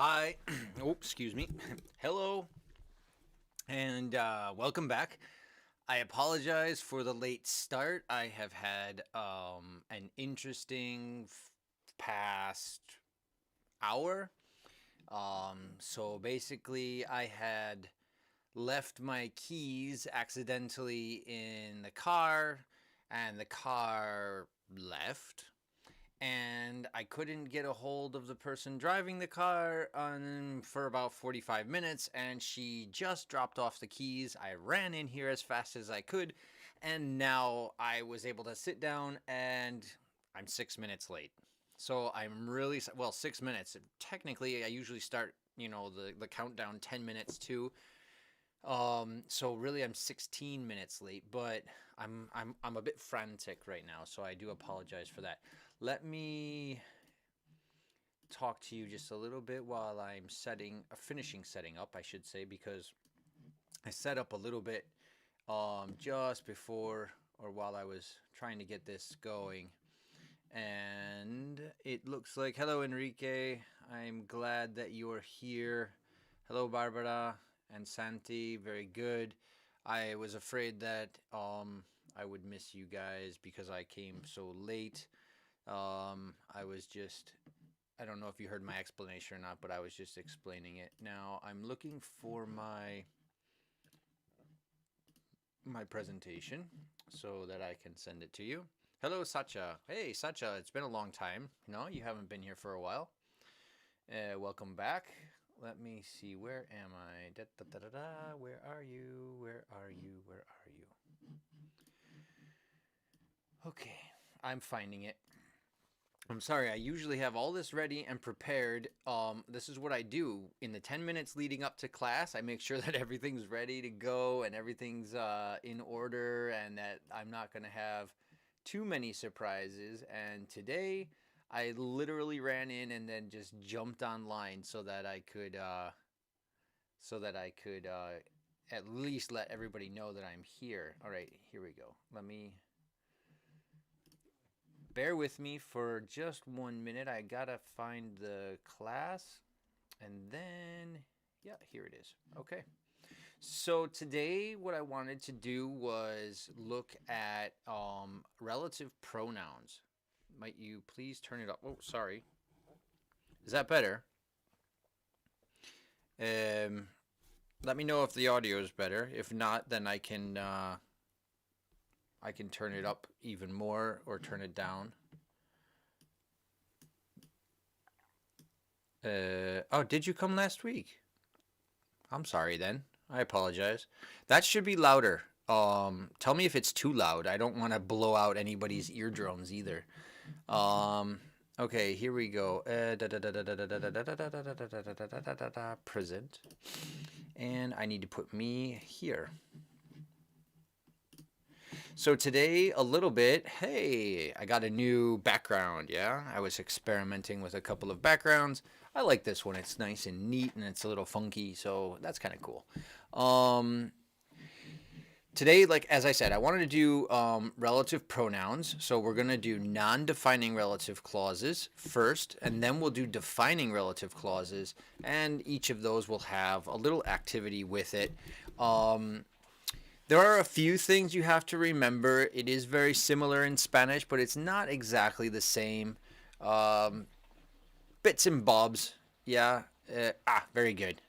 Hi. Oh, excuse me. Hello, and welcome back. I apologize for the late start. I have had an interesting past hour. So basically, I had left my keys accidentally in the car, and the car left, and I couldn't get a hold of the person driving the car for about 45 minutes, and she just dropped off the keys. I ran in here as fast as I could, and now I was able to sit down, and I'm 6 minutes late. So I'm really, well, 6 minutes. Technically, I usually start, the countdown 10 minutes too. So really I'm 16 minutes late, but I'm a bit frantic right now, so I do apologize for that. Let me talk to you just a little bit while I'm finishing setting up, I should say, because I set up a little bit just before or while I was trying to get this going. And it looks like, hello Enrique, I'm glad that you are here. Hello Barbara and Santi, very good. I was afraid that I would miss you guys because I came so late. I was just, I don't know if you heard my explanation or not, but I was just explaining it. Now I'm looking for my presentation so that I can send it to you. Hello Sacha. Hey Sacha, it's been a long time. No, you haven't been here for a while. Welcome back. Let me see, where am I? Da, da, da, da, da. Where are you? Where are you? Where are you? Okay, I'm finding it. I'm sorry, I usually have all this ready and prepared. This is what I do in the 10 minutes leading up to class. I make sure that everything's ready to go and everything's in order, and that I'm not going to have too many surprises. And today, I literally ran in and then just jumped online so that I could at least let everybody know that I'm here. All right, here we go. Let me bear with me for just 1 minute. I gotta find the class, and then yeah, here it is. Okay. So today, what I wanted to do was look at relative pronouns. Might you please turn it up? Oh, sorry. Is that better? Um, Let me know if the audio is better. If not, then I can turn it up even more or turn it down. Oh, did you come last week? I'm sorry then. I apologize. That should be louder. Tell me if it's too loud. I don't want to blow out anybody's eardrums either. Okay, here we go. Present. And I need to put me here. So today, a little bit, hey, I got a new background, yeah? I was experimenting with a couple of backgrounds. I like this one. It's nice and neat, and it's a little funky, so that's kind of cool. Today, like as I said, I wanted to do relative pronouns. So we're going to do non-defining relative clauses first, and then we'll do defining relative clauses, and each of those will have a little activity with it. There are a few things you have to remember. It is very similar in Spanish, but it's not exactly the same. Bits and bobs. Yeah. Very good.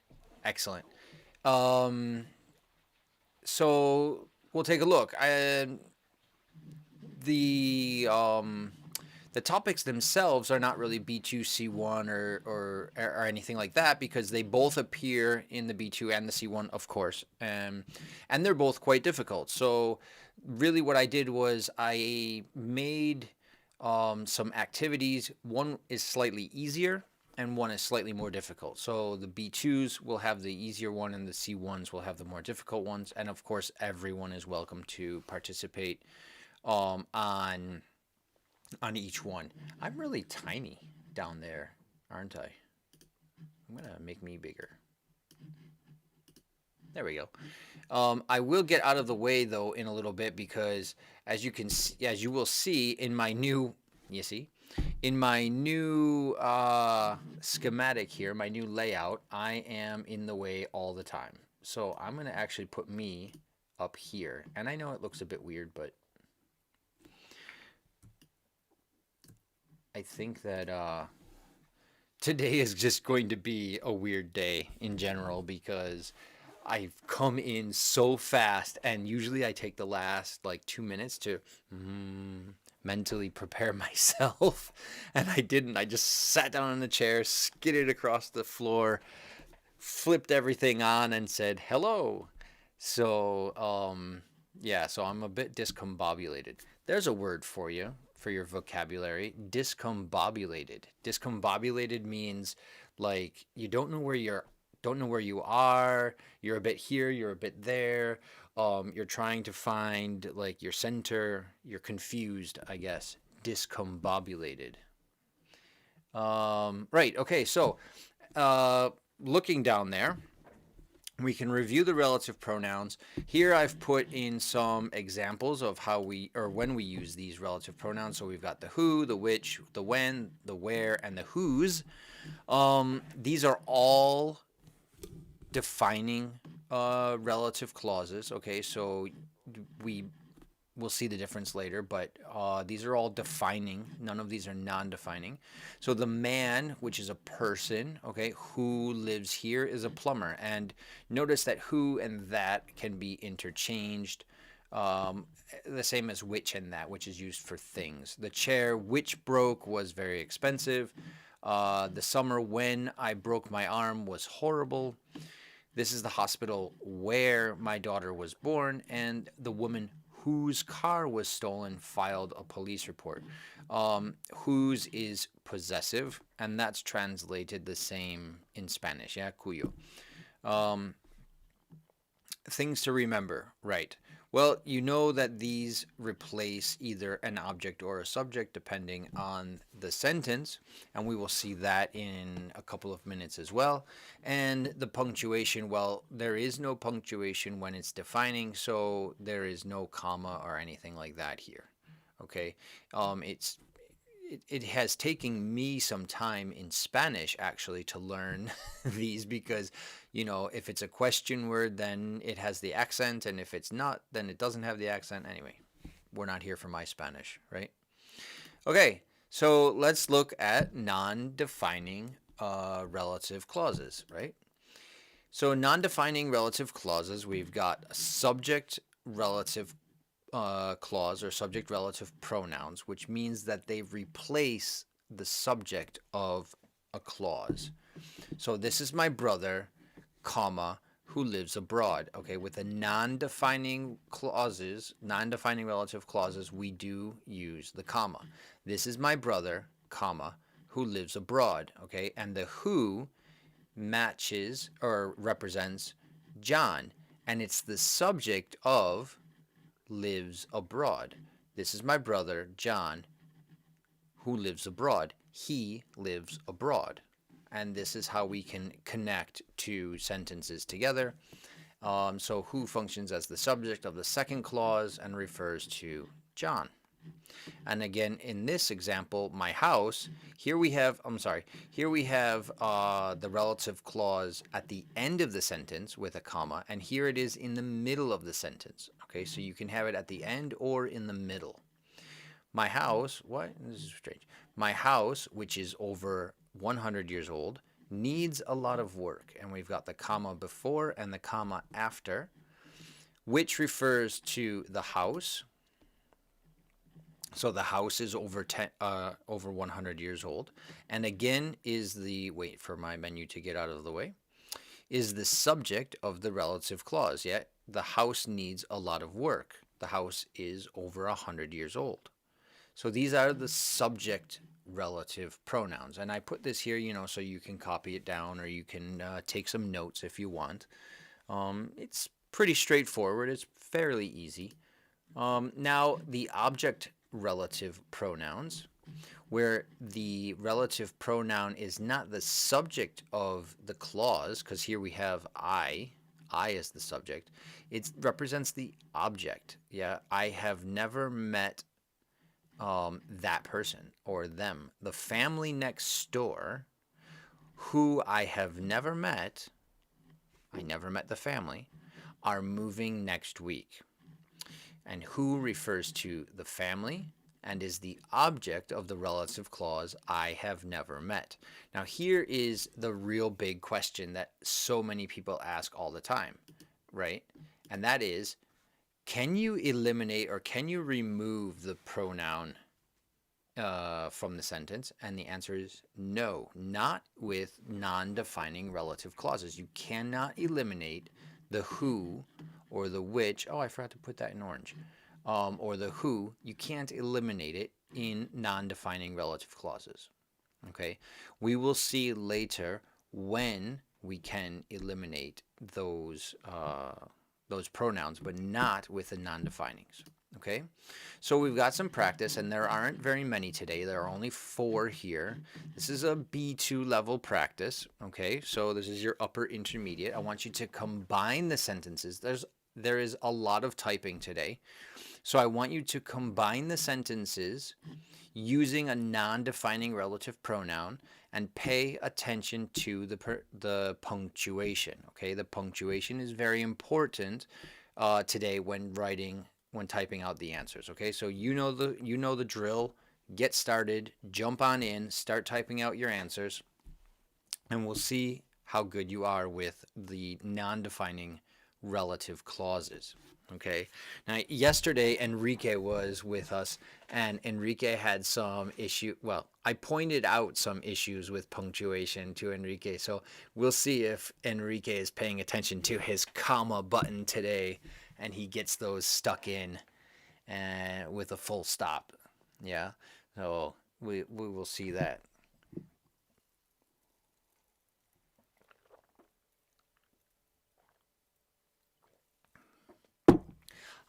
Excellent. So we'll take a look. The topics themselves are not really B2, C1 or anything like that, because they both appear in the B2 and the C1, of course, and they're both quite difficult. So really what I did was I made some activities. One is slightly easier and one is slightly more difficult. So the B2s will have the easier one and the C1s will have the more difficult ones. And of course, everyone is welcome to participate on each one. I'm really tiny down there, aren't I? I'm gonna make me bigger. There we go. I will get out of the way though in a little bit, because as you will see in my new, In my new schematic here, my new layout, I am in the way all the time. So I'm going to actually put me up here. And I know it looks a bit weird, but I think that today is just going to be a weird day in general because I've come in so fast, and usually I take the last like 2 minutes to mentally prepare myself, and I didn't. I just sat down in the chair, skidded across the floor, flipped everything on, and said hello. So, yeah, so I'm a bit discombobulated. There's a word for you for your vocabulary. Discombobulated. Discombobulated means like you don't know where you are. You're a bit here, you're a bit there. You're trying to find like your center. You're confused, I guess. Discombobulated. Right. Okay. So, looking down there, we can review the relative pronouns. Here I've put in some examples of how we or when we use these relative pronouns. So we've got the who, the which, the when, the where, and the whose. These are all defining relative clauses. Okay, so we will see the difference later, but these are all defining. None of these are non-defining. So the man, which is a person, okay, who lives here is a plumber. And notice that who and that can be interchanged. The same as which and that, which is used for things. The chair which broke was very expensive. The summer when I broke my arm was horrible. This is the hospital where my daughter was born, and the woman whose car was stolen filed a police report. Whose is possessive, and that's translated the same in Spanish, yeah, cuyo. Things to remember, right? Well, you know that these replace either an object or a subject depending on the sentence, and we will see that in a couple of minutes as well. And the punctuation, well, there is no punctuation when it's defining, so there is no comma or anything like that here. Okay, it has taken me some time in Spanish actually to learn these because, you know, if it's a question word, then it has the accent, and if it's not, then it doesn't have the accent. Anyway, we're not here for my Spanish, right? Okay, so let's look at non-defining relative clauses, right? So non-defining relative clauses, we've got a subject relative clause or subject relative pronouns, which means that they replace the subject of a clause. So this is my brother, comma, who lives abroad. Okay, with the non-defining clauses, non-defining relative clauses, we do use the comma. This is my brother, comma, who lives abroad. Okay, and the who matches or represents John, and it's the subject of lives abroad. This is my brother, John, who lives abroad. He lives abroad. And this is how we can connect two sentences together. So who functions as the subject of the second clause and refers to John. And again, in this example, my house, here we have the relative clause at the end of the sentence with a comma, and here it is in the middle of the sentence. Okay, so you can have it at the end or in the middle. My house, what? This is strange. My house, which is over 100 years old, needs a lot of work. And we've got the comma before and the comma after, which refers to the house. So the house is over 100 years old. And again is the, wait for my menu to get out of the way, is the subject of the relative clause. Yeah, the house needs a lot of work. The house is over 100 years old. So these are the subject relative pronouns. And I put this here, you know, so you can copy it down or you can take some notes if you want. It's pretty straightforward. It's fairly easy. Now, the object relative pronouns, where the relative pronoun is not the subject of the clause, because here we have I is the subject. It represents the object. Yeah, I have never met that person or them. The family next door, who I have never met, I never met the family, are moving next week. And who refers to the family and is the object of the relative clause I have never met. Now, here is the real big question that so many people ask all the time, right? And that is, can you eliminate or can you remove the pronoun from the sentence? And the answer is no, not with non-defining relative clauses. You cannot eliminate the who or the which. Oh, I forgot to put that in orange. Or the who. You can't eliminate it in non-defining relative clauses. Okay, we will see later when we can eliminate those pronouns, but not with the non-definings. Okay, so we've got some practice, and there aren't very many today. There are only 4 here. This is a B2 level practice. Okay, so this is your upper intermediate. I want you to combine the sentences. There is a lot of typing today, so I want you to combine the sentences using a non-defining relative pronoun and pay attention to the punctuation. Okay, the punctuation is very important today when typing out the answers. Okay, so you know the drill. Get started, jump on in, start typing out your answers, and we'll see how good you are with the non-defining relative clauses. Okay, now yesterday Enrique was with us, and Enrique had some issue. Well, I pointed out some issues with punctuation to Enrique, so we'll see if Enrique is paying attention to his comma button today and he gets those stuck in with a full stop. Yeah, so we will see that.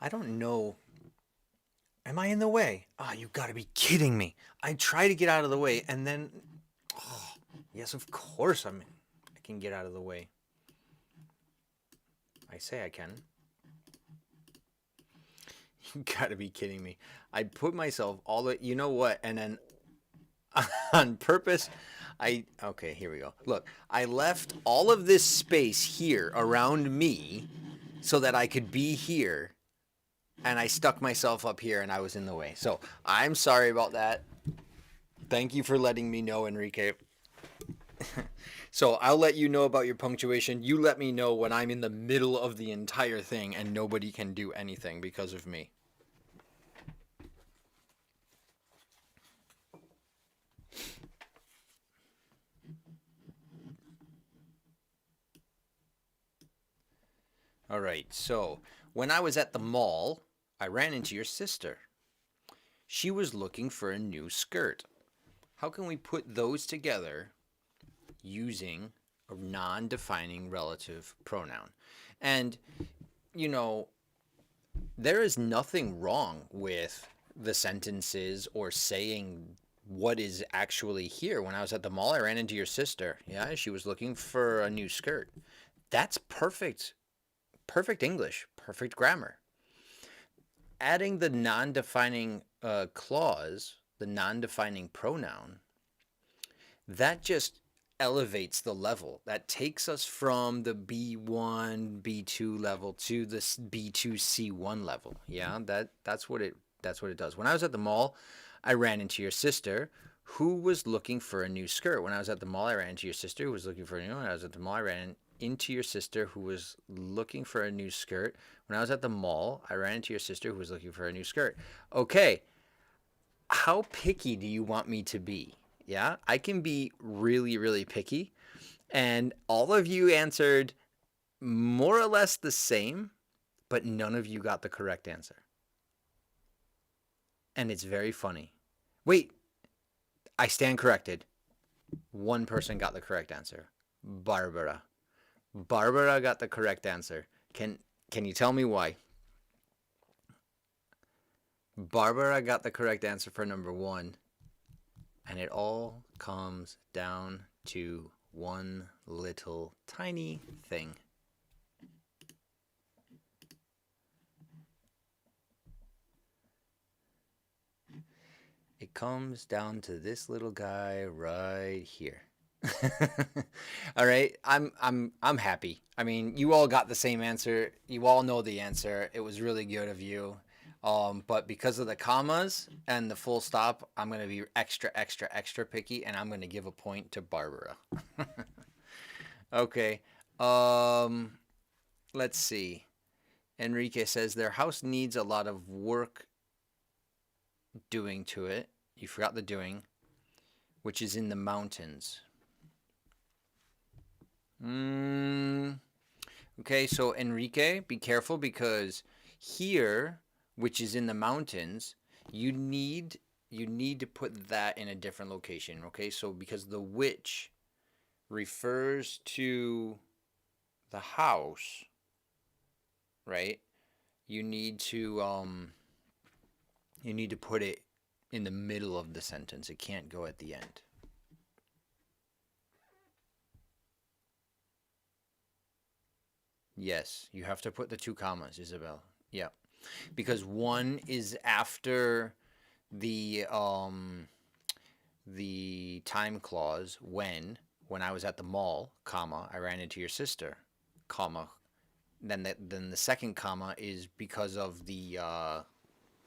I don't know. Am I in the way? Ah, you gotta be kidding me. I try to get out of the way and then, oh, yes, of course I can get out of the way. I say I can. You gotta be kidding me. I put myself all the, you know what, and then on purpose, okay, here we go. Look, I left all of this space here around me so that I could be here, and I stuck myself up here and I was in the way. So I'm sorry about that. Thank you for letting me know, Enrique. So I'll let you know about your punctuation. You let me know when I'm in the middle of the entire thing and nobody can do anything because of me. All right, so when I was at the mall, I ran into your sister. She was looking for a new skirt. How can we put those together using a non-defining relative pronoun? And, you know, there is nothing wrong with the sentences or saying what is actually here. When I was at the mall, I ran into your sister. Yeah, she was looking for a new skirt. That's perfect. Perfect English, perfect grammar. Adding the non-defining clause, the non-defining pronoun, that just elevates the level. That takes us from the B1, B2 level to this B2, C1 level. Yeah, that's what it does. When I was at the mall, I ran into your sister who was looking for a new skirt. When I was at the mall, I ran into your sister who was looking for a new one. When I was at the mall, I ran into your sister who was looking for a new skirt. When I was at the mall, I ran into your sister who was looking for a new skirt. Okay, how picky do you want me to be? Yeah, I can be really, really picky. And all of you answered more or less the same, but none of you got the correct answer. And it's very funny. Wait, I stand corrected. One person got the correct answer. Barbara. Barbara got the correct answer. Can you tell me why? Barbara got the correct answer for number 1. And it all comes down to one little tiny thing. It comes down to this little guy right here. All right, I'm happy. I mean, you all got the same answer. You all know the answer. It was really good of you. But because of the commas and the full stop, I'm gonna be extra, extra, extra picky, and I'm gonna give a point to Barbara. Okay. Um, let's see. Enrique says their house needs a lot of work doing to it. You forgot the doing, which is in the mountains. Mm, okay, so Enrique, be careful because here, which is in the mountains, you need you need to put that in a different location. Okay, so because the which refers to the house, right? You need to put it in the middle of the sentence. It can't go at the end. Yes, you have to put the two commas, Isabel. Yeah, because one is after the time clause when I was at the mall, comma, I ran into your sister, comma. Then the second comma is because of the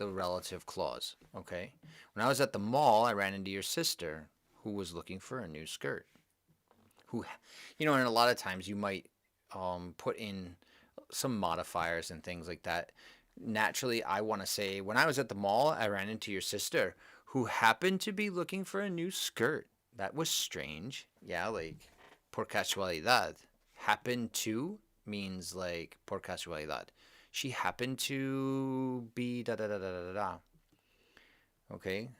relative clause. Okay, when I was at the mall, I ran into your sister who was looking for a new skirt. Who, and a lot of times you might put in some modifiers and things like that. Naturally, I want to say, when I was at the mall, I ran into your sister who happened to be looking for a new skirt. That was strange. Yeah, like, por casualidad. Happened to means like por casualidad. She happened to be da da da da da da. Okay.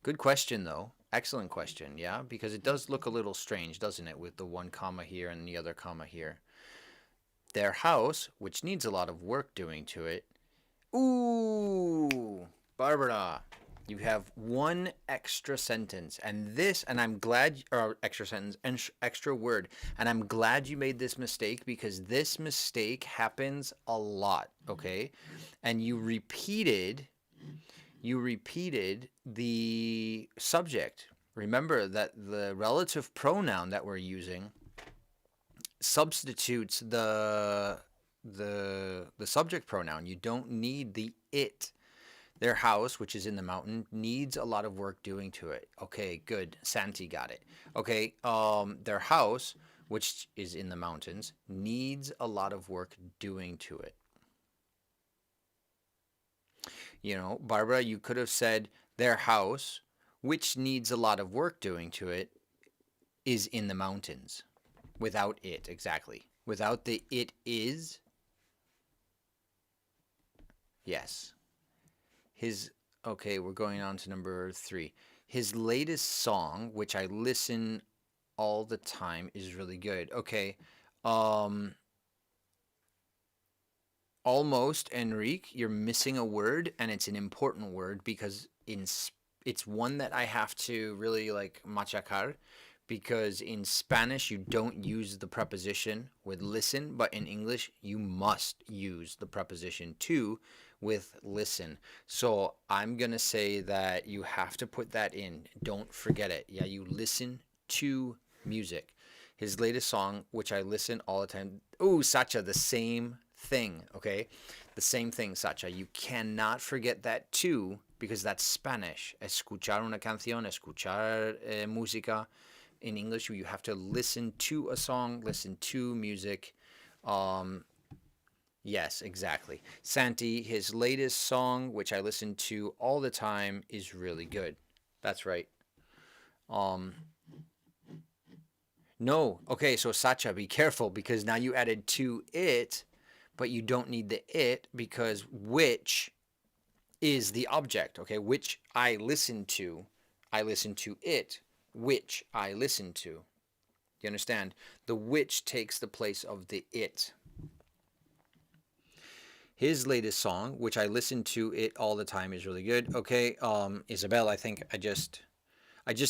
Good question, though. Excellent question, yeah? Because it does look a little strange, doesn't it, with the one comma here and the other comma here. Their house, which needs a lot of work doing to it. Ooh, Barbara, you have one extra sentence, and I'm glad, or extra sentence, and extra word, and I'm glad you made this mistake because this mistake happens a lot, okay? And you repeated the subject. Remember that the relative pronoun that we're using substitutes the subject pronoun. You don't need the it. Their house, which is in the mountain, needs a lot of work doing to it. Okay, good. Santi got it. Okay, their house, which is in the mountains, needs a lot of work doing to it. Barbara, you could have said their house, which needs a lot of work doing to it, is in the mountains. Without it, exactly. Without the it is, yes. Okay, we're going on to number 3. His latest song, which I listen all the time, is really good. Okay, almost, Enrique, you're missing a word, and it's an important word because it's one that I have to really like machacar because in Spanish you don't use the preposition with listen, but in English you must use the preposition to with listen. So I'm going to say that you have to put that in. Don't forget it. Yeah, you listen to music. His latest song, which I listen all the time. Ooh, Sacha, the same thing, okay? The same thing, Sacha. You cannot forget that too because that's Spanish. Escuchar una canción, escuchar música. In English, you have to listen to a song, listen to music. Yes, exactly. Santi, his latest song, which I listen to all the time, is really good. That's right. Um, no. Okay, so Sacha, be careful because now you added to it, but you don't need the it because which is the object, okay? Which I listen to it, which I listen to. You understand? The which takes the place of the it. His latest song, which I listen to it all the time, is really good. Okay, Isabel, I think I just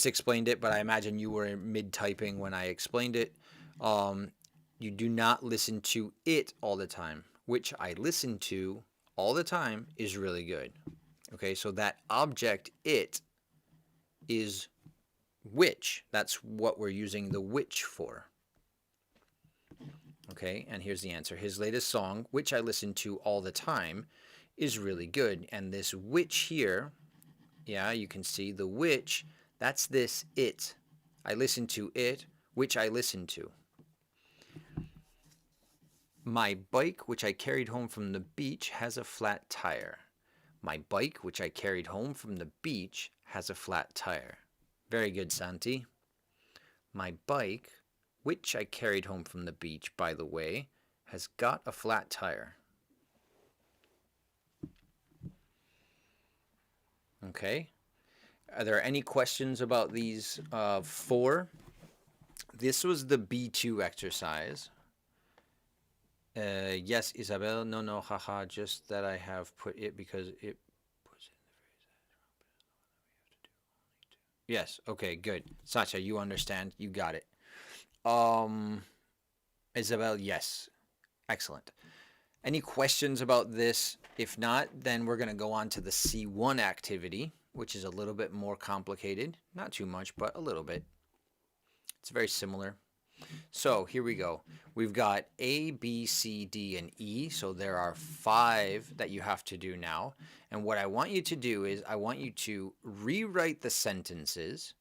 explained it, but I imagine you were mid typing when I explained it. You do not listen to it all the time, which I listen to all the time is really good. Okay, so that object it is which. That's what we're using the which for. Okay, and here's the answer. His latest song, which I listen to all the time, is really good. And this which here, yeah, you can see the which, that's this it. I listen to it, which I listen to. My bike, which I carried home from the beach, has a flat tire. My bike, which I carried home from the beach, has a flat tire. Very good, Santi. My bike, which I carried home from the beach, by the way, has got a flat tire. Okay. Are there any questions about these 4? This was the B2 exercise. Yes, Isabel. No, haha. Just that I have put it because it puts in the phrase. Yes. Okay. Good. Sacha, you understand. You got it. Isabel. Yes. Excellent. Any questions about this? If not, then we're going to go on to the C1 activity, which is a little bit more complicated. Not too much, but a little bit. It's very similar. So here we go. We've got A, B, C, D, and E. So there are 5 that you have to do now. And what I want you to do is I want you to rewrite the sentences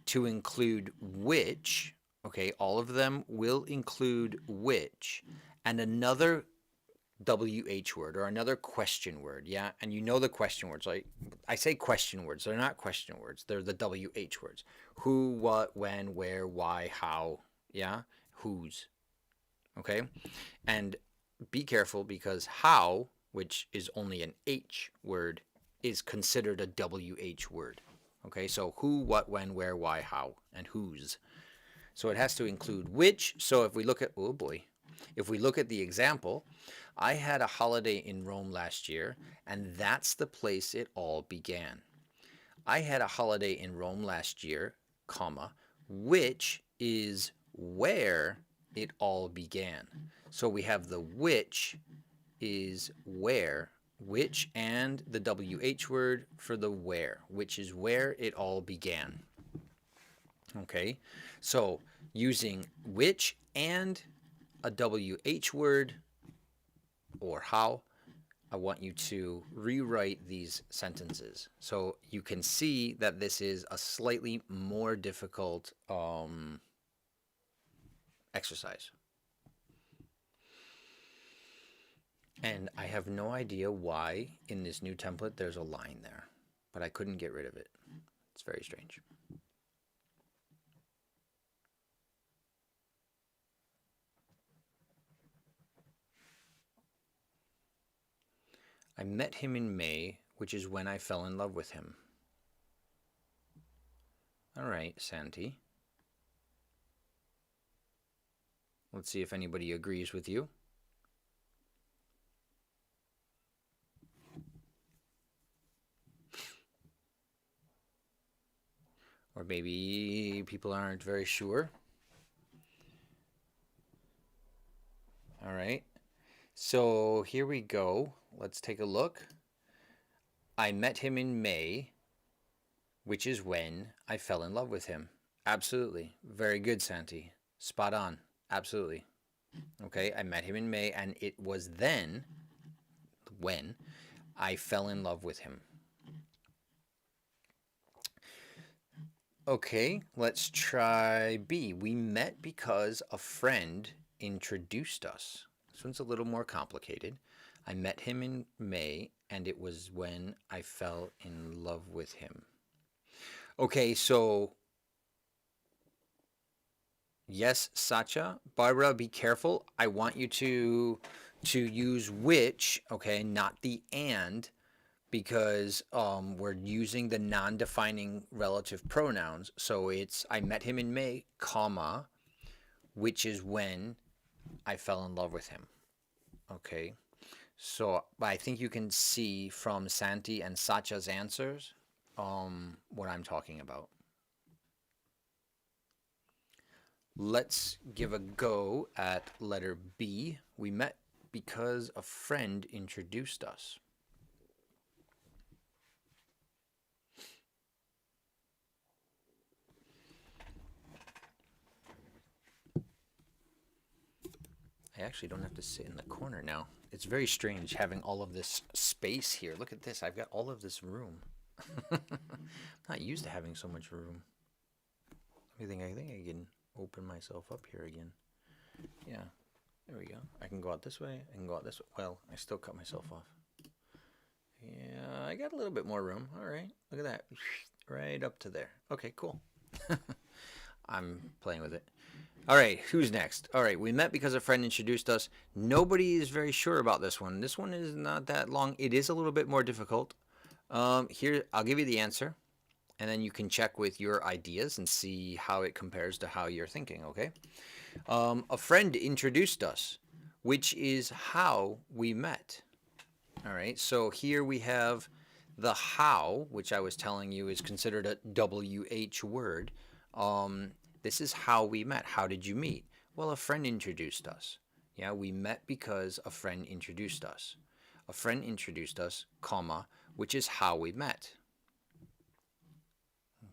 to include which. Okay, all of them will include which and another WH word or another question word, yeah? And you know the question words. Like I say question words. They're not question words. They're the WH words. Who, what, when, where, why, how, yeah? Whose. Okay? And be careful because how, which is only an H word, is considered a WH word. Okay? So who, what, when, where, why, how, and whose. So it has to include which. So if we look at, oh boy, if we look at the example, I had a holiday in Rome last year, and that's the place it all began. I had a holiday in Rome last year, comma, which is where it all began. So we have the which is where, which and the WH word for the where, which is where it all began. Okay, so using which and a WH word or how, I want you to rewrite these sentences. So you can see that this is a slightly more difficult exercise. And I have no idea why in this new template there's a line there, but I couldn't get rid of it. It's very strange. I met him in May, which is when I fell in love with him. All right, Santi. Let's see if anybody agrees with you. Or maybe people aren't very sure. All right. So here we go. Let's take a look. I met him in May, which is when I fell in love with him. Absolutely. Very good, Santi. Spot on. Absolutely. Okay, I met him in May, and it was then when I fell in love with him. Okay, let's try B. We met because a friend introduced us. This one's a little more complicated. I met him in May, and it was when I fell in love with him. Okay, so yes, Sacha. Barbara, be careful. I want you to use which, okay, not the and, because we're using the non-defining relative pronouns. So it's I met him in May, comma, which is when I fell in love with him. Okay. So I think you can see from Santi and Sacha's answers what I'm talking about. Let's give a go at letter B. We met because a friend introduced us. I actually don't have to sit in the corner now. It's very strange having all of this space here. Look at this. I've got all of this room. I'm not used to having so much room. I think I can open myself up here again. Yeah. There we go. I can go out this way. I can go out this way. Well, I still cut myself off. Yeah, I got a little bit more room. All right. Look at that. Right up to there. Okay, cool. I'm playing with it. All right, who's next? All right, we met because a friend introduced us. Nobody is very sure about this one. This one is not that long. It is a little bit more difficult. Here, I'll give you the answer, and then you can check with your ideas and see how it compares to how you're thinking, okay? A friend introduced us, which is how we met. All right, so here we have the how, which I was telling you is considered a WH word. This is how we met. How did you meet? Well, a friend introduced us. Yeah, we met because a friend introduced us. A friend introduced us, comma, which is how we met.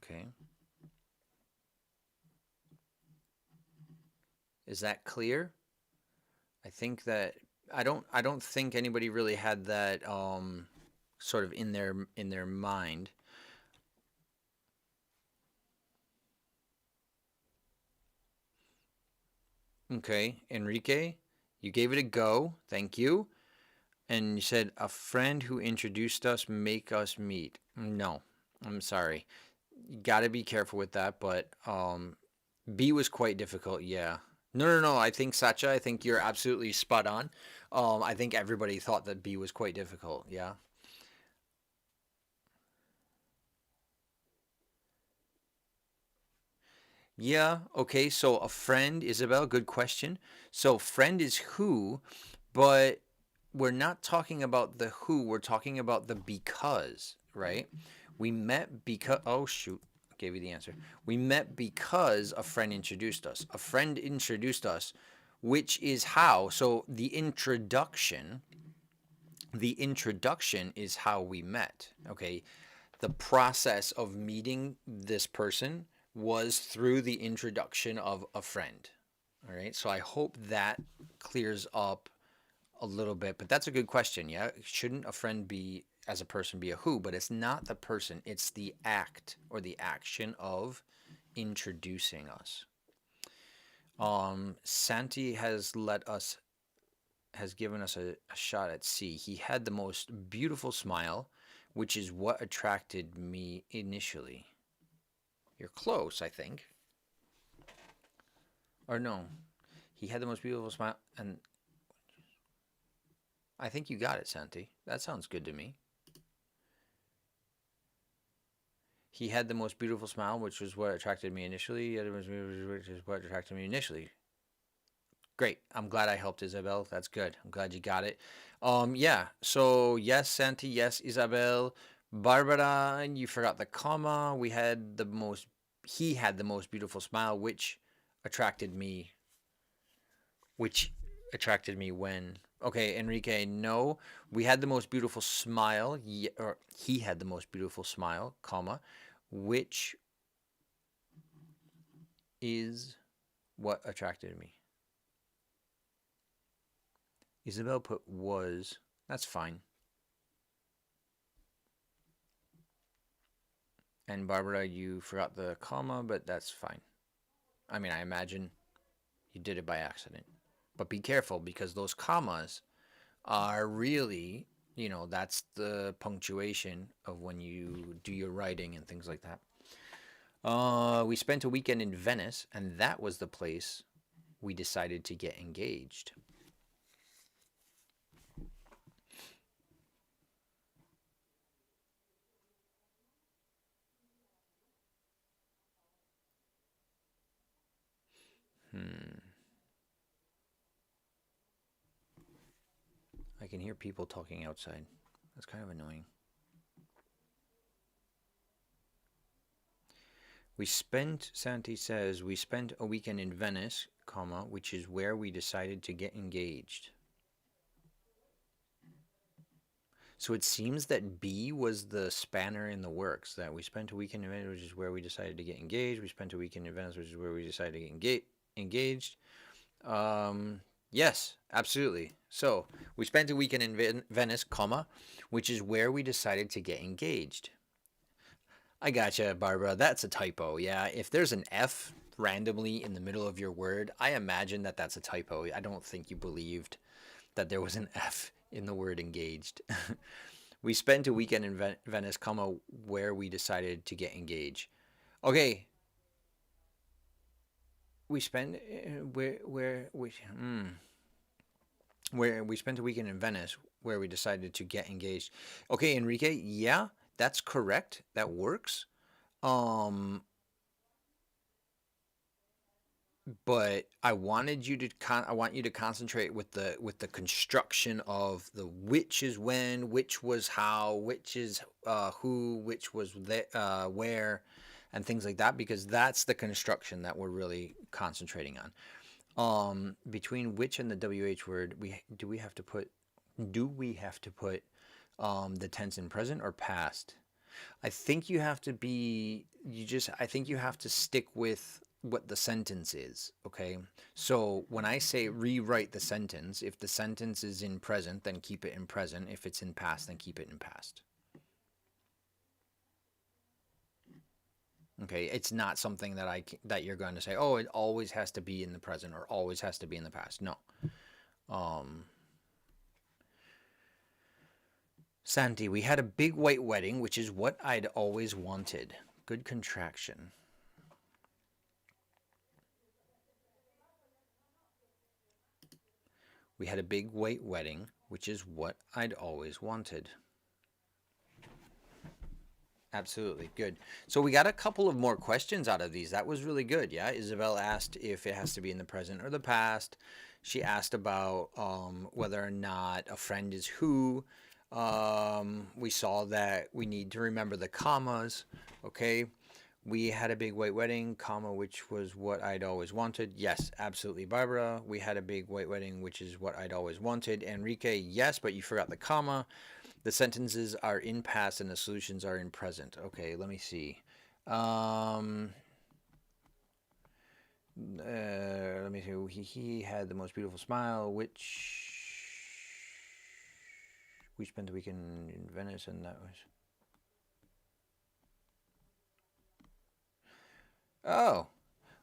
Okay. Is that clear? I think that I don't think anybody really had that sort of in their mind. Okay, Enrique, you gave it a go. Thank you. And you said a friend who introduced us make us meet. No, I'm sorry. You got to be careful with that, but B was quite difficult. Yeah. No. I think Sacha, I think you're absolutely spot on. I think everybody thought that B was quite difficult. Yeah. Yeah. Okay. So a friend, Isabel, good question. So friend is who, but we're not talking about the who. We're talking about the because, right? We met because, oh, shoot. Gave you the answer. We met because a friend introduced us. A friend introduced us, which is how. So the introduction is how we met. Okay. The process of meeting this person was through the introduction of a friend. All right. So I hope that clears up a little bit, but that's a good question. Yeah. Shouldn't a friend be, as a person, be a who? But it's not the person, it's the act or the action of introducing us. Santi has given us a shot at C. He had the most beautiful smile, which is what attracted me initially. You're close, I think. Or no. He had the most beautiful smile, and I think you got it, Santi. That sounds good to me. He had the most beautiful smile, which was what attracted me initially. Which is what attracted me initially. Great. I'm glad I helped, Isabel. That's good. I'm glad you got it. Yeah. So yes, Santi. Yes, Isabel. Barbara, you forgot the comma. He had the most beautiful smile, which attracted me. Which attracted me when. Okay, Enrique, no. We had the most beautiful smile, or he had the most beautiful smile, comma, which is what attracted me. Isabel put was. That's fine. And Barbara, you forgot the comma, but that's fine. I mean, I imagine you did it by accident. But be careful because those commas are really, that's the punctuation of when you do your writing and things like that. We spent a weekend in Venice, and that was the place we decided to get engaged. I can hear people talking outside. That's kind of annoying. Santi says, we spent a weekend in Venice, comma, which is where we decided to get engaged. So it seems that B was the spanner in the works, that we spent a weekend in Venice, which is where we decided to get engaged. We spent a weekend in Venice, which is where we decided to get engaged. Yes, absolutely. So we spent a weekend in Venice, comma, which is where we decided to get engaged. I gotcha, Barbara. That's a typo. Yeah, if there's an F randomly in the middle of your word, I imagine that that's a typo. I don't think you believed that there was an F in the word engaged. We spent a weekend in Venice, comma, where we decided to get engaged. Okay, we spent where we spent a weekend in Venice where we decided to get engaged. Okay, Enrique, yeah, that's correct. That works. Um, but I want you to concentrate with the construction of the which is when, which was how, which is who, which was where, and things like that, because that's the construction that we're really concentrating on. Between which and the WH word, do we have to put the tense in present or past? I think you have to be, you just, I think you have to stick with what the sentence is, okay? So when I say rewrite the sentence, if the sentence is in present, then keep it in present. If it's in past, then keep it in past. Okay, it's not something that that you're going to say, oh, it always has to be in the present or always has to be in the past. No. Um, Santi, we had a big white wedding, which is what I'd always wanted. Good contraction. We had a big white wedding, which is what I'd always wanted. Absolutely. Good. So we got a couple of more questions out of these. That was really good. Yeah. Isabel asked if it has to be in the present or the past. She asked about whether or not a friend is who. We saw that we need to remember the commas. Okay. We had a big white wedding, comma, which was what I'd always wanted. Yes, absolutely, Barbara. We had a big white wedding, which is what I'd always wanted. Enrique, yes, but you forgot the comma. The sentences are in past and the solutions are in present. Okay, let me see. Um, Let me see. He had the most beautiful smile, which we spent the weekend in Venice, and that was. Oh,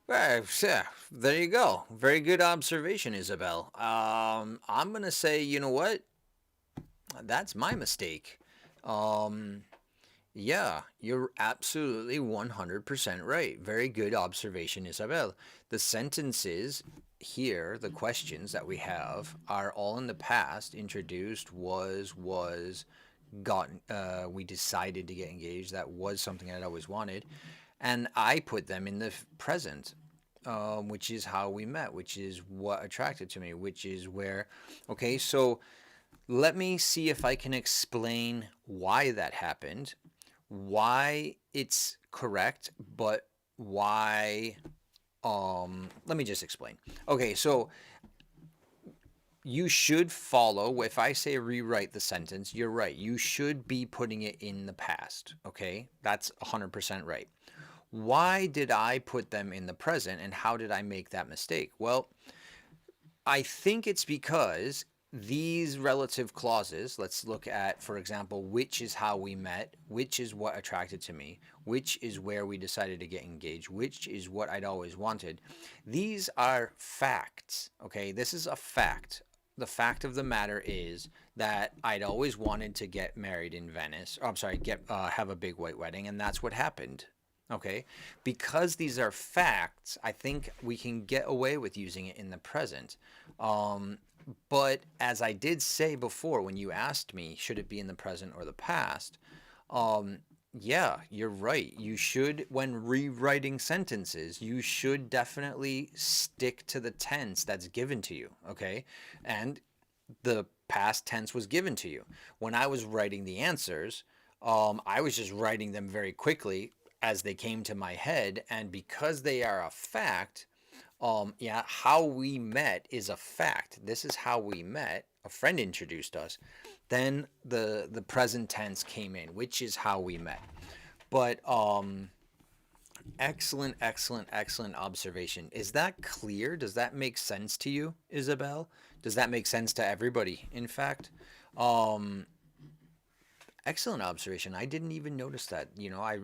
well, yeah, there you go. Very good observation, Isabel. I'm gonna say, you know what? That's my mistake. Um, Yeah, you're absolutely 100% right. Very good observation, Isabel. The sentences here, the questions that we have, are all in the past. Introduced, was, got, we decided to get engaged. That was something I'd always wanted. And I put them in the present, which is how we met, which is what attracted to me, which is where, okay, so let me see if I can explain why that happened, why it's correct, but why let me just explain. Okay, so you should follow, if I say rewrite the sentence, you're right. You should be putting it in the past, okay? That's 100% right. Why did I put them in the present and how did I make that mistake? Well, I think it's because these relative clauses, let's look at, for example, which is how we met, which is what attracted to me, which is where we decided to get engaged, which is what I'd always wanted. These are facts, okay? This is a fact. The fact of the matter is that I'd always wanted to get married in Venice. Oh, I'm sorry, have a big white wedding, and that's what happened. Okay, because these are facts, I think we can get away with using it in the present. Um, but as I did say before, when you asked me, should it be in the present or the past? Um, yeah, you're right. You should, when rewriting sentences, you should definitely stick to the tense that's given to you. Okay, and the past tense was given to you. When I was writing the answers, I was just writing them very quickly as they came to my head, and because they are a fact, yeah, how we met is a fact. This is how we met. A friend introduced us. Then the present tense came in, which is how we met. But Excellent, excellent, excellent observation. Is that clear? Does that make sense to you, Isabel? Does that make sense to everybody, in fact? Um, Excellent observation. I didn't even notice that.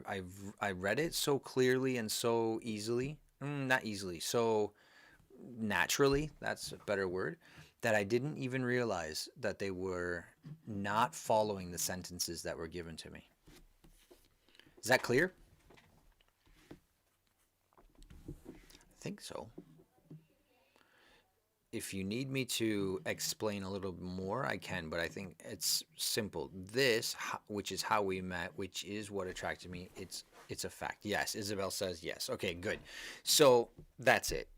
I read it so clearly and so easily. Not easily, so naturally, that's a better word, that I didn't even realize that they were not following the sentences that were given to me. Is that clear? I think so. If you need me to explain a little more, I can, but I think it's simple. This, which is how we met, which is what attracted me, it's a fact. Yes, Isabel says yes. Okay, good. So that's it.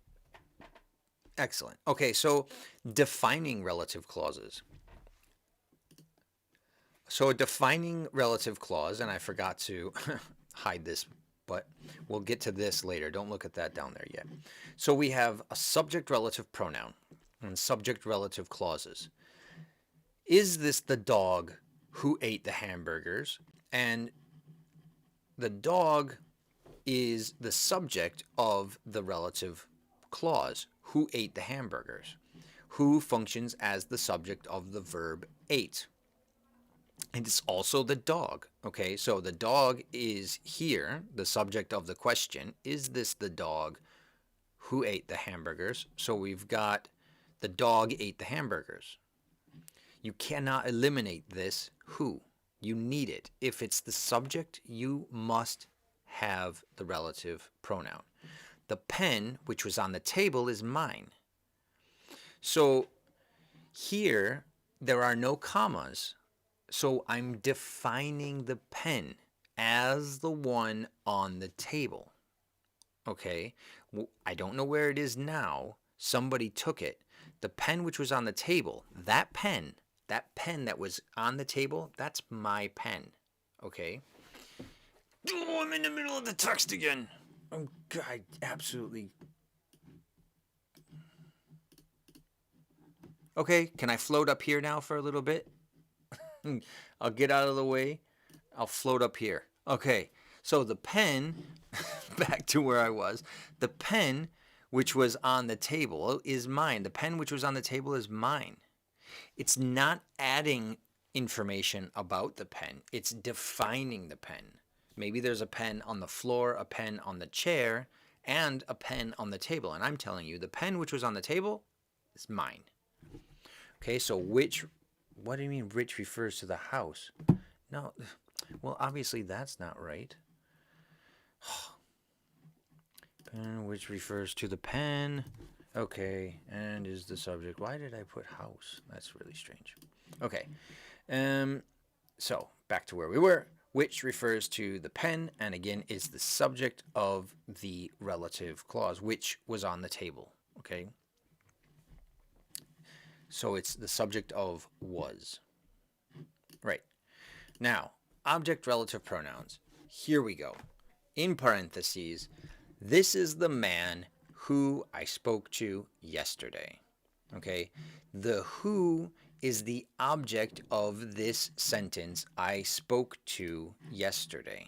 Excellent. Okay, so defining relative clauses. So a defining relative clause, and I forgot to hide this, but we'll get to this later. Don't look at that down there yet. So we have a subject relative pronoun and subject relative clauses. Is this the dog who ate the hamburgers? And the dog is the subject of the relative clause, who ate the hamburgers. Who functions as the subject of the verb ate. And it's also the dog. Okay, so the dog is here, the subject of the question. Is this the dog who ate the hamburgers? So we've got the dog ate the hamburgers. You cannot eliminate this who. You need it. If it's the subject, you must have the relative pronoun. The pen, which was on the table, is mine. So here, there are no commas. So I'm defining the pen as the one on the table. Okay, I don't know where it is now. Somebody took it. The pen which was on the table, that pen that was on the table, that's my pen. Okay? Oh, I'm in the middle of the text again. I absolutely... Okay, can I float up here now for a little bit? I'll get out of the way. I'll float up here. Okay, so the pen, back to where I was, the pen which was on the table is mine. The pen which was on the table is mine. It's not adding information about the pen. It's defining the pen. Maybe there's a pen on the floor, a pen on the chair, and a pen on the table. And I'm telling you, the pen which was on the table is mine. Okay, so which, what do you mean which refers to the house? No, well, obviously that's not right. Pen which refers to the pen. Okay, and is the subject. Why did I put house? That's really strange. Okay, so back to where we were. Which refers to the pen, and again is the subject of the relative clause, which was on the table. Okay, so it's the subject of was. Right. Now, object relative pronouns. Here we go. In parentheses, this is the man who I spoke to yesterday. Okay, the who is the object of this sentence, I spoke to yesterday.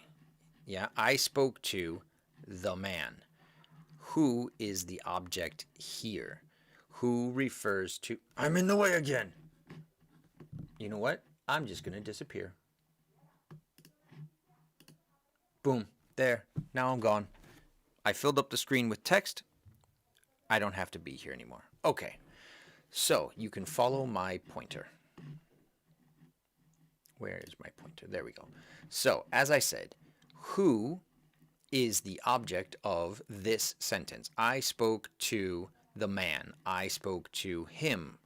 Yeah, I spoke to the man. Who is the object here? Who refers to... I'm in the way again. You know what? I'm just going to disappear. Boom. There. Now I'm gone. I filled up the screen with text. I don't have to be here anymore. Okay. So you can follow my pointer. Where is my pointer? There we go. So as I said, who is the object of this sentence? I spoke to the man. I spoke to him.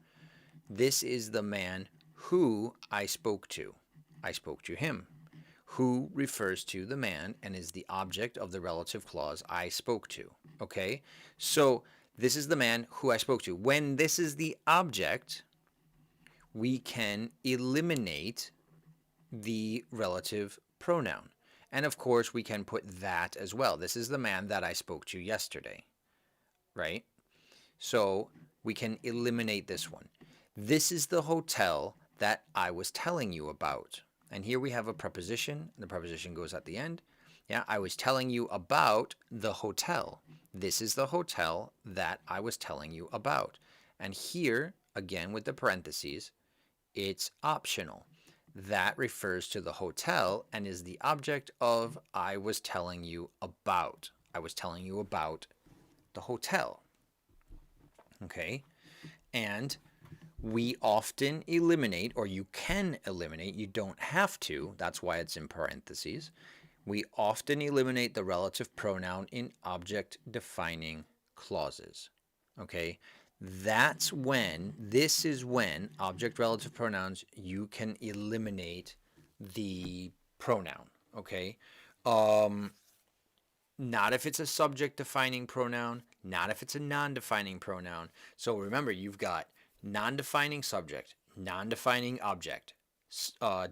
This is the man who I spoke to. I spoke to him. Who refers to the man and is the object of the relative clause I spoke to. Okay? So this is the man who I spoke to. When this is the object, we can eliminate the relative pronoun. And of course, we can put that as well. This is the man that I spoke to yesterday. Right? So we can eliminate this one. This is the hotel that I was telling you about. And here we have a preposition. The preposition goes at the end. Yeah, I was telling you about the hotel. This is the hotel that I was telling you about. And here, again with the parentheses, it's optional. That refers to the hotel and is the object of I was telling you about. I was telling you about the hotel. Okay? And we often eliminate, or you can eliminate, you don't have to, that's why it's in parentheses. We often eliminate the relative pronoun in object defining clauses. Okay? This is when object relative pronouns, you can eliminate the pronoun. Okay? Not if it's a subject defining pronoun, not if it's a non defining pronoun. So remember, you've got non defining subject, non defining object,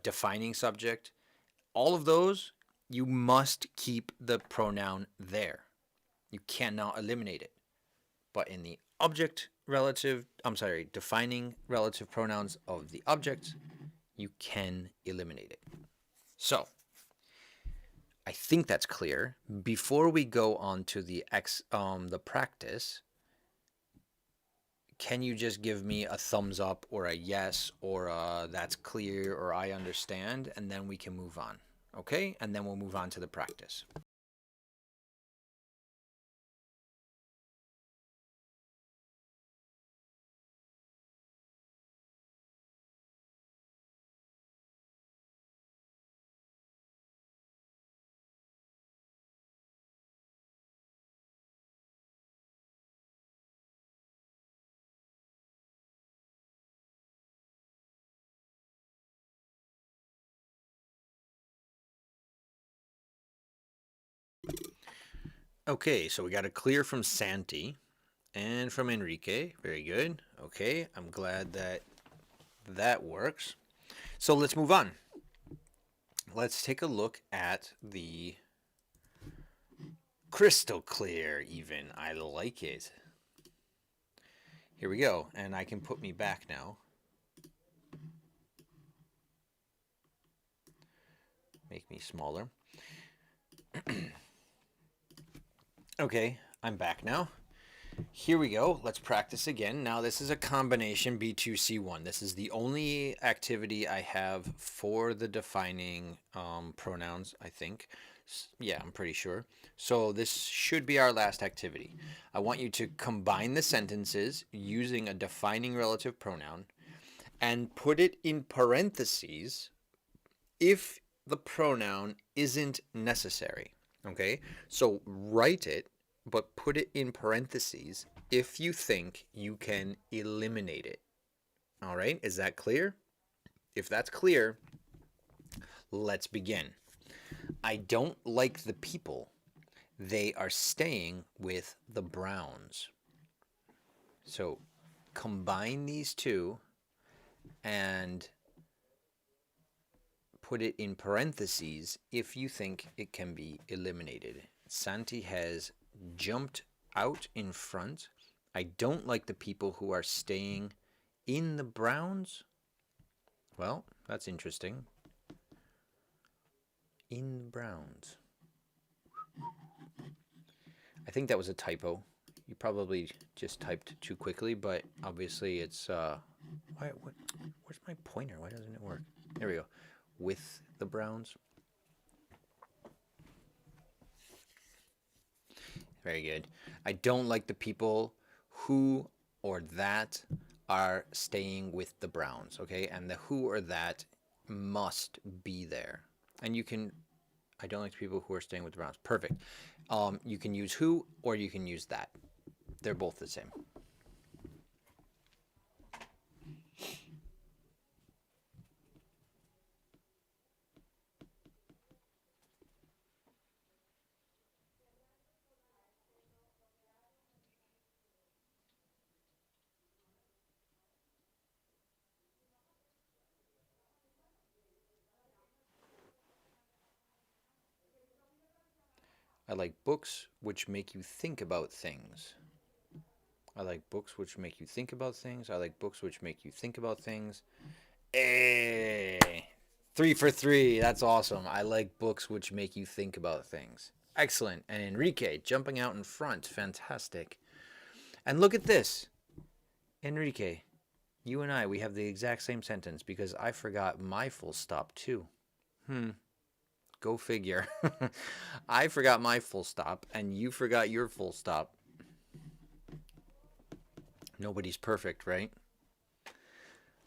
defining subject. All of those, you must keep the pronoun there. You cannot eliminate it. But in the defining relative pronouns of the object, you can eliminate it. So, I think that's clear. Before we go on to the practice, can you just give me a thumbs up or a yes or a that's clear or I understand, and then we can move on. Okay? And then we'll move on to the practice. Okay, so we got a clear from Santi and from Enrique. Very good. Okay, I'm glad that that works. So let's move on. Let's take a look at the crystal clear even. I like it. Here we go. And I can put me back now. Make me smaller. Okay, I'm back now. Here we go. Let's practice again. Now this is a combination B2C1. This is the only activity I have for the defining pronouns, I think. Yeah, I'm pretty sure. So this should be our last activity. I want you to combine the sentences using a defining relative pronoun and put it in parentheses if the pronoun isn't necessary. Okay? So write it, but put it in parentheses if you think you can eliminate it. All right? Is that clear? If that's clear, let's begin. I don't like the people. They are staying with the Browns. So combine these two and put it in parentheses if you think it can be eliminated. Santi has jumped out in front. I don't like the people who are staying in the Browns. Well, that's interesting. In the Browns. I think that was a typo. You probably just typed too quickly, but obviously it's where's my pointer? Why doesn't it work? There we go. With the Browns. Very good. I don't like the people who or that are staying with the Browns, okay? And the who or that must be there. And you can, I don't like the people who are staying with the Browns. Perfect. You can use who or you can use that. They're both the same. I like books which make you think about things. I like books which make you think about things. I like books which make you think about things. Hey, 3 for 3. That's awesome. I like books which make you think about things. Excellent. And Enrique jumping out in front. Fantastic. And look at this. Enrique, you and I, we have the exact same sentence because I forgot my full stop too. Go figure. I forgot my full stop and you forgot your full stop. Nobody's perfect, right?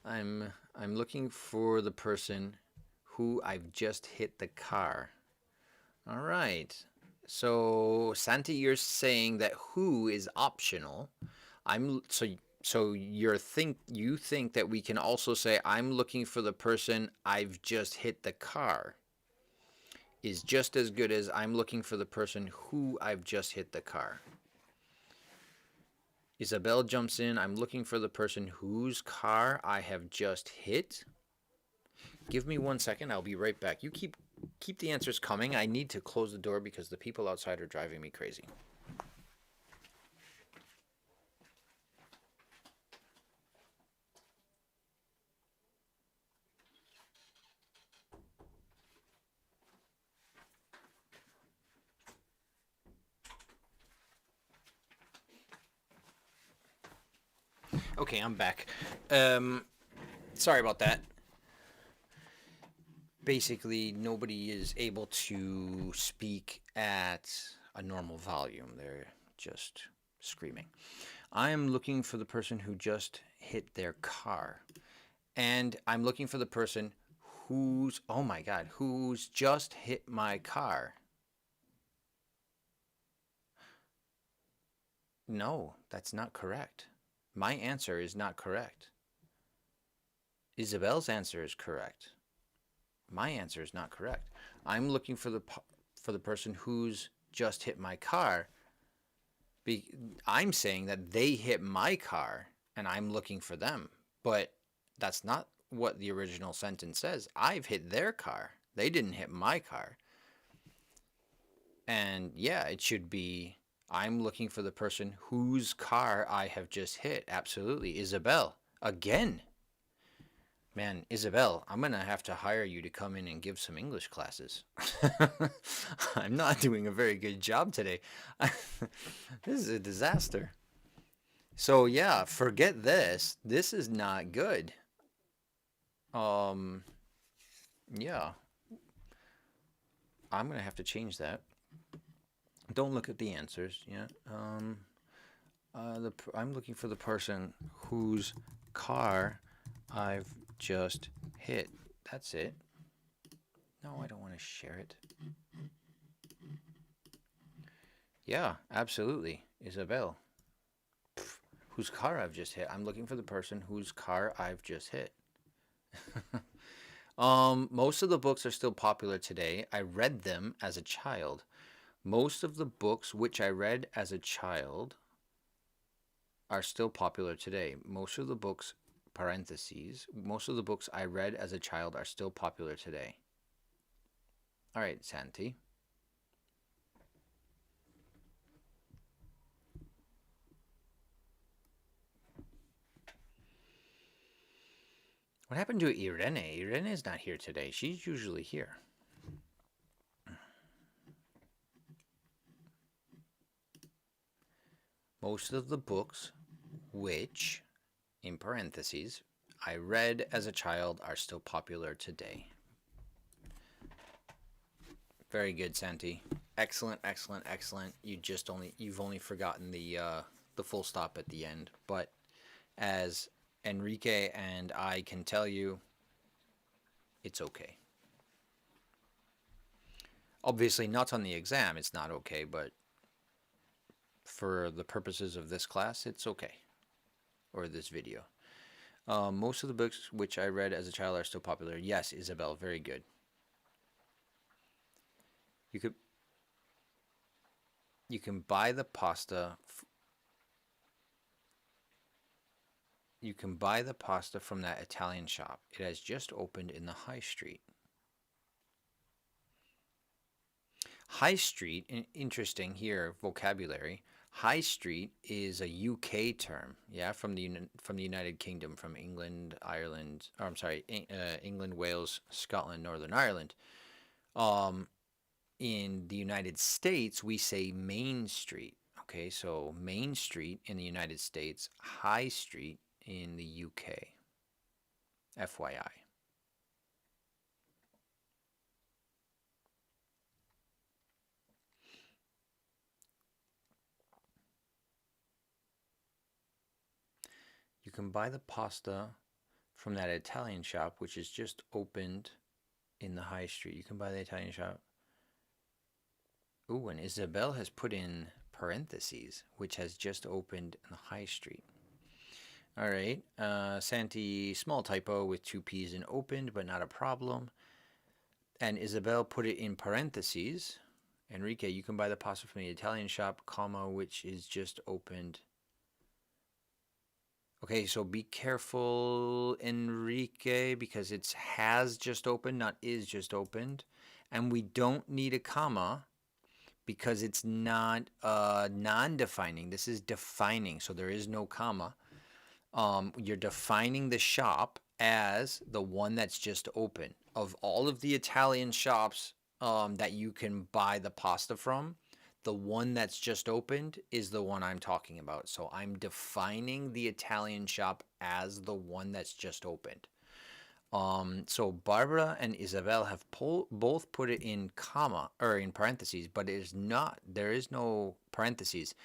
I'm looking for the person who I've just hit the car. All right. So Santi, you're saying that who is optional. You think that we can also say I'm looking for the person I've just hit the car is just as good as I'm looking for the person who I've just hit the car. Isabel jumps in. I'm looking for the person whose car I have just hit. Give me 1 second. I'll be right back. You keep the answers coming. I need to close the door because the people outside are driving me crazy. Okay, I'm back. Sorry about that. Basically, nobody is able to speak at a normal volume. They're just screaming. I am looking for the person who just hit their car. And I'm looking for the person who's, oh my God, who's just hit my car. No, that's not correct. My answer is not correct. Isabel's answer is correct. My answer is not correct. I'm looking for the person who's just hit my car. I'm saying that they hit my car and I'm looking for them. But that's not what the original sentence says. I've hit their car. They didn't hit my car. And yeah, it should be I'm looking for the person whose car I have just hit. Absolutely. Isabel. Again. Man, Isabel, I'm going to have to hire you to come in and give some English classes. I'm not doing a very good job today. This is a disaster. So yeah, forget this. This is not good. Yeah. I'm going to have to change that. Don't look at the answers. Yeah. I'm looking for the person whose car I've just hit. That's it. No, I don't want to share it. Yeah, absolutely. Isabel. Whose car I've just hit. I'm looking for the person whose car I've just hit. Most of the books are still popular today. I read them as a child. Most of the books which I read as a child are still popular today. Most of the books, parentheses, most of the books I read as a child are still popular today. All right, Santi. What happened to Irene? Irene is not here today. She's usually here. Most of the books which, in parentheses, I read as a child are still popular today. Very good, Santi. Excellent, excellent, excellent. You've only forgotten the full stop at the end, but as Enrique and I can tell you, it's okay. Obviously, not on the exam, it's not okay, but for the purposes of this class, it's okay, or this video. Most of the books which I read as a child are still popular. Yes, Isabel, very good. You can buy the pasta. You can buy the pasta from that Italian shop. It has just opened in the high street. High Street, interesting here, vocabulary. High Street is a UK term, yeah, from the United Kingdom, from England, Ireland, or I'm sorry, England, Wales, Scotland, Northern Ireland. Um, in the United States, we say Main Street. Okay, so Main Street in the United States, High Street in the UK. FYI. You can buy the pasta from that Italian shop, which is just opened in the high street. You can buy the Italian shop. Ooh, and Isabel has put in parentheses, which has just opened in the high street. All right. Santi, small typo with two P's in opened, but not a problem. And Isabel put it in parentheses. Enrique, you can buy the pasta from the Italian shop, comma, which is just opened. Okay, so be careful, Enrique, because it's has just opened, not is just opened. And we don't need a comma because it's not non-defining. This is defining, so there is no comma. You're defining the shop as the one that's just open. Of all of the Italian shops that you can buy the pasta from, the one that's just opened is the one I'm talking about. So I'm defining the Italian shop as the one that's just opened. So Barbara and Isabel have both put it in comma or in parentheses, but it is not. There is no parentheses.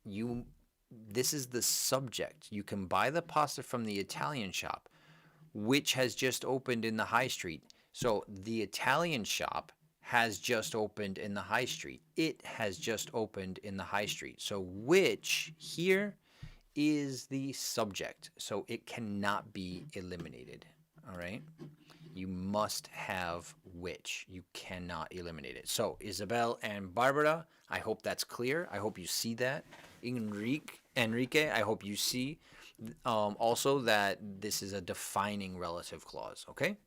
This is the subject. You can buy the pasta from the Italian shop, which has just opened in the high street. So the Italian shop has just opened in the high street. It has just opened in the high street. So which here is the subject. So it cannot be eliminated. All right. You must have which. You cannot eliminate it. So Isabel and Barbara, I hope that's clear. I hope you see that. Enrique, I hope you see also that this is a defining relative clause. Okay.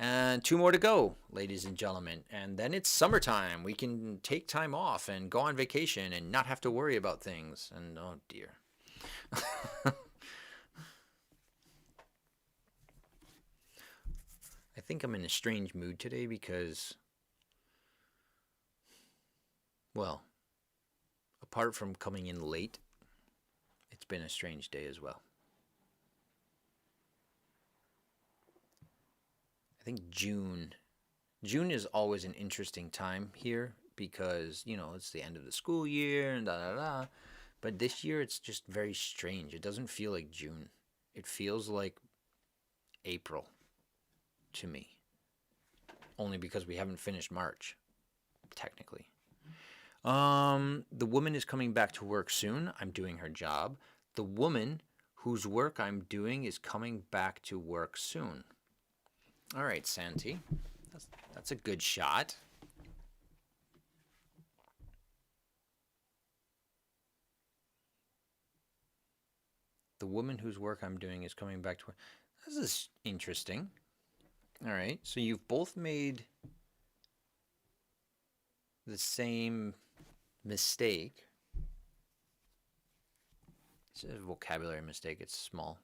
And two more to go, ladies and gentlemen. And then it's summertime. We can take time off and go on vacation and not have to worry about things. And oh dear. I think I'm in a strange mood today because, well, apart from coming in late, it's been a strange day as well. I think June is always an interesting time here because, it's the end of the school year and da da da. But this year it's just very strange. It doesn't feel like June. It feels like April to me. Only because we haven't finished March, technically. The woman is coming back to work soon. I'm doing her job. The woman whose work I'm doing is coming back to work soon. All right, Santi. That's a good shot. The woman whose work I'm doing is coming back to work. This is interesting. All right, so you've both made the same mistake. It's a vocabulary mistake. It's small.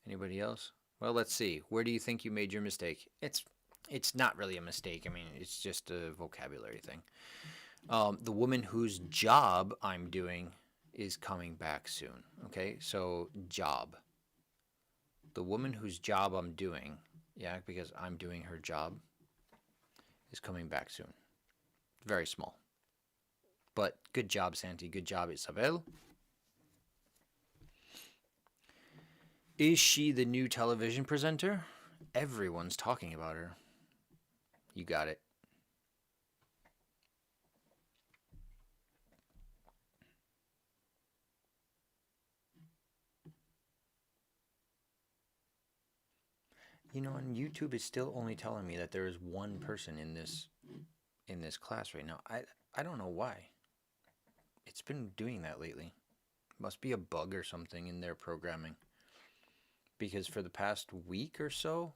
Anybody else? Well, let's see. Where do you think you made your mistake? It's not really a mistake. I mean, it's just a vocabulary thing. The woman whose job I'm doing is coming back soon. Okay, so job. The woman whose job I'm doing, yeah, because I'm doing her job, is coming back soon. Very small. But good job, Santi. Good job, Isabel. Is she the new television presenter? Everyone's talking about her. You got it. And YouTube is still only telling me that there is one person in this class right now. I don't know why. It's been doing that lately. Must be a bug or something in their programming. because for the past week or so,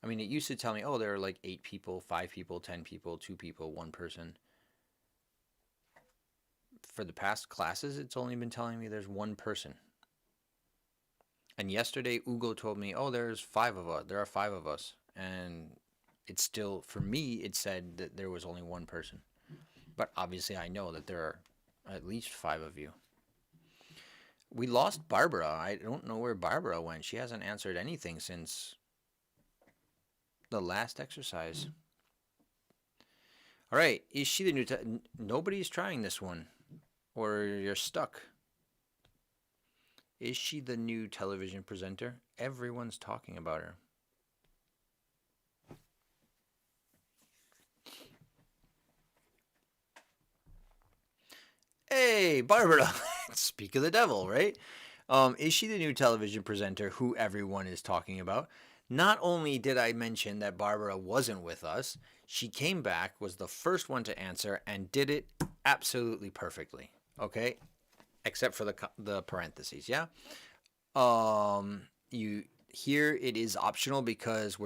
I mean, it used to tell me, oh, there are like 8 people, 5 people, 10 people, 2 people, 1 person. For the past classes, it's only been telling me there's 1 person. And yesterday, Ugo told me, oh, there's 5 of us. There are 5 of us. And it's still, for me, it said that there was only 1 person. But obviously, I know that there are at least 5 of you. We lost Barbara. I don't know where Barbara went. She hasn't answered anything since the last exercise. All right. Is she the new... Nobody's trying this one. Or you're stuck. Is she the new television presenter? Everyone's talking about her. Hey, Barbara. Speak of the devil, right? Is she the new television presenter who everyone is talking about? Not only did I mention that Barbara wasn't with us, she came back, was the first one to answer, and did it absolutely perfectly. Okay? Except for the parentheses, yeah? You here it is optional because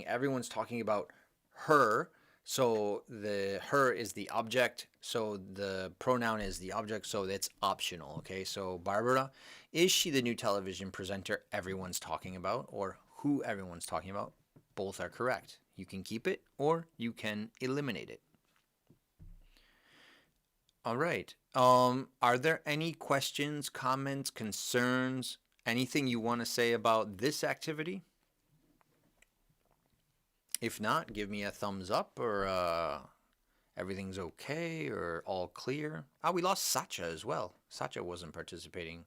everyone's talking about her. So the her is the object, so the pronoun is the object, so it's optional, okay? So Barbara, is she the new television presenter everyone's talking about, or who everyone's talking about? Both are correct. You can keep it or you can eliminate it. All right. Are there any questions, comments, concerns, anything you want to say about this activity? If not, give me a thumbs up, or everything's okay, or all clear. Oh, we lost Sacha as well. Sacha wasn't participating.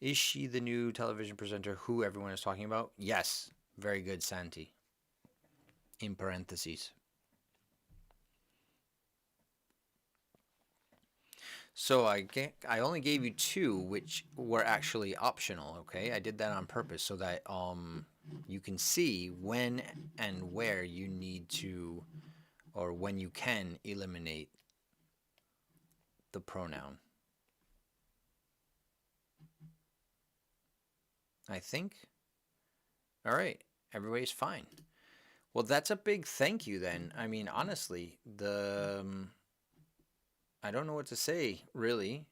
Is she the new television presenter who everyone is talking about? Yes. Very good, Santi. In parentheses. So I only gave you 2, which were actually optional, okay? I did that on purpose so that you can see when and where you need to, or when you can eliminate the pronoun. I think. All right, everybody's fine. Well, that's a big thank you then. I mean, honestly, I don't know what to say, really.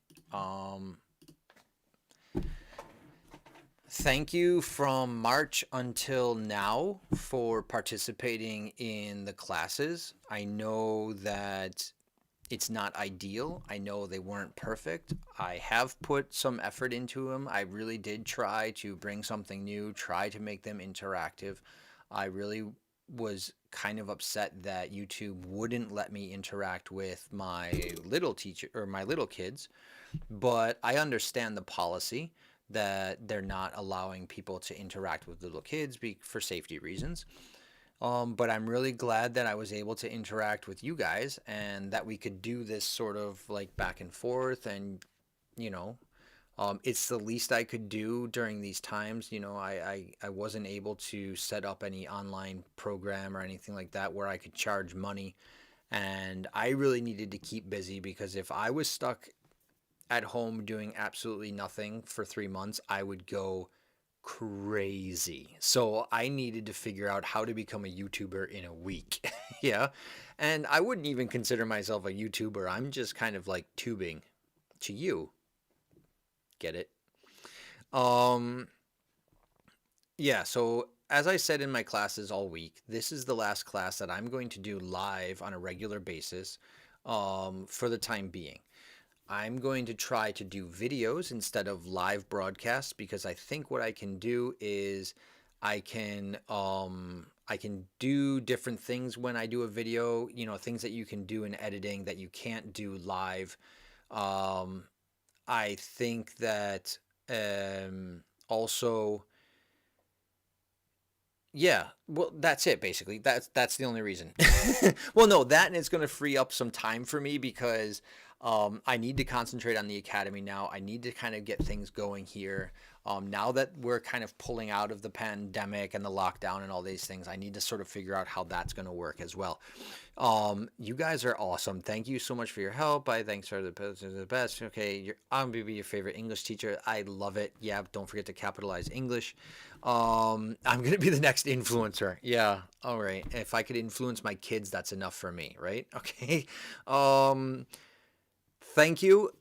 Thank you from March until now for participating in the classes. I know that it's not ideal. I know they weren't perfect. I have put some effort into them. I really did try to bring something new, try to make them interactive. I really was kind of upset that YouTube wouldn't let me interact with my little teacher or my little kids, but I understand the policy that they're not allowing people to interact with little kids for safety reasons. But I'm really glad that I was able to interact with you guys and that we could do this sort of like back and forth, and you know, it's the least I could do during these times. You know, I wasn't able to set up any online program or anything like that where I could charge money. And I really needed to keep busy because if I was stuck at home doing absolutely nothing for 3 months, I would go crazy. So I needed to figure out how to become a YouTuber in a week. Yeah. And I wouldn't even consider myself a YouTuber. I'm just kind of like tubing to you. Get it? Yeah, so as I said in my classes all week, this is the last class that I'm going to do live on a regular basis for the time being. I'm going to try to do videos instead of live broadcasts because I think what I can do is I can do different things when I do a video, you know, things that you can do in editing that you can't do live. I think that also, yeah, well, that's it basically. That's the only reason. Well, no, that and it's going to free up some time for me because I need to concentrate on the academy now. I need to kind of get things going here. Now that we're kind of pulling out of the pandemic and the lockdown and all these things, I need to sort of figure out how that's going to work as well. You guys are awesome. Thank you so much for your help. I thanks for the best. Okay, I'm gonna be your favorite English teacher. I love it. Yeah, don't forget to capitalize English. I'm gonna be the next influencer. Yeah, all right. If I could influence my kids, that's enough for me, right? Okay. Thank you.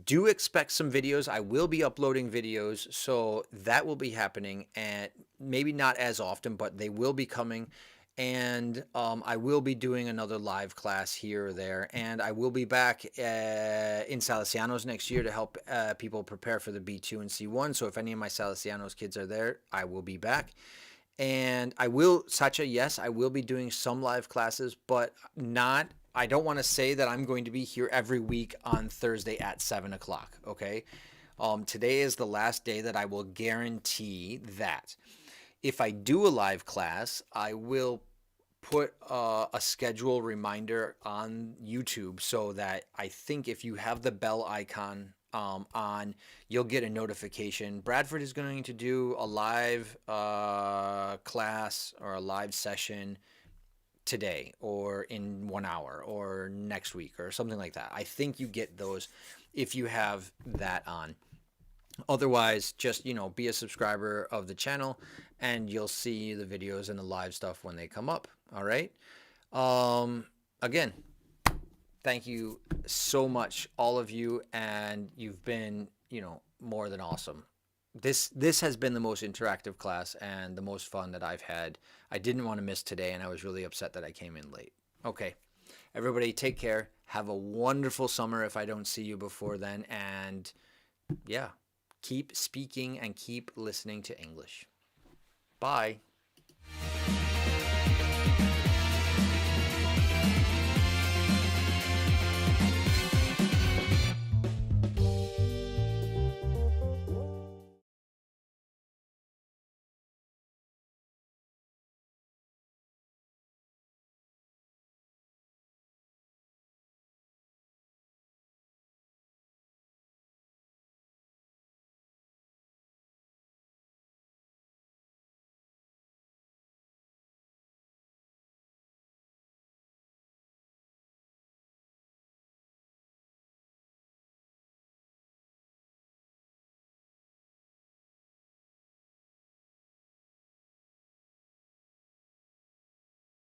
Do expect some videos. I will be uploading videos, so that will be happening, and maybe not as often, but they will be coming. And I will be doing another live class here or there, and I will be back in Salesianos next year to help people prepare for the B2 and C1. So if any of my Salesianos kids are there, I will be back. And I will, Sacha, yes, I will be doing some live classes, but not, I don't want to say that I'm going to be here every week on Thursday at 7 o'clock, okay? Today is the last day that I will guarantee that. If I do a live class, I will put a schedule reminder on YouTube so that I think if you have the bell icon on, you'll get a notification. Bradford is going to do a live class or a live session today or in 1 hour or next week or something like that. I think you get those if you have that on. Otherwise, just, be a subscriber of the channel and you'll see the videos and the live stuff when they come up. All right. Again, thank you so much, all of you. And you've been, more than awesome. This has been the most interactive class and the most fun that I've had. I didn't want to miss today, and I was really upset that I came in late. Okay. Everybody take care. Have a wonderful summer if I don't see you before then. And yeah, keep speaking and keep listening to English. Bye.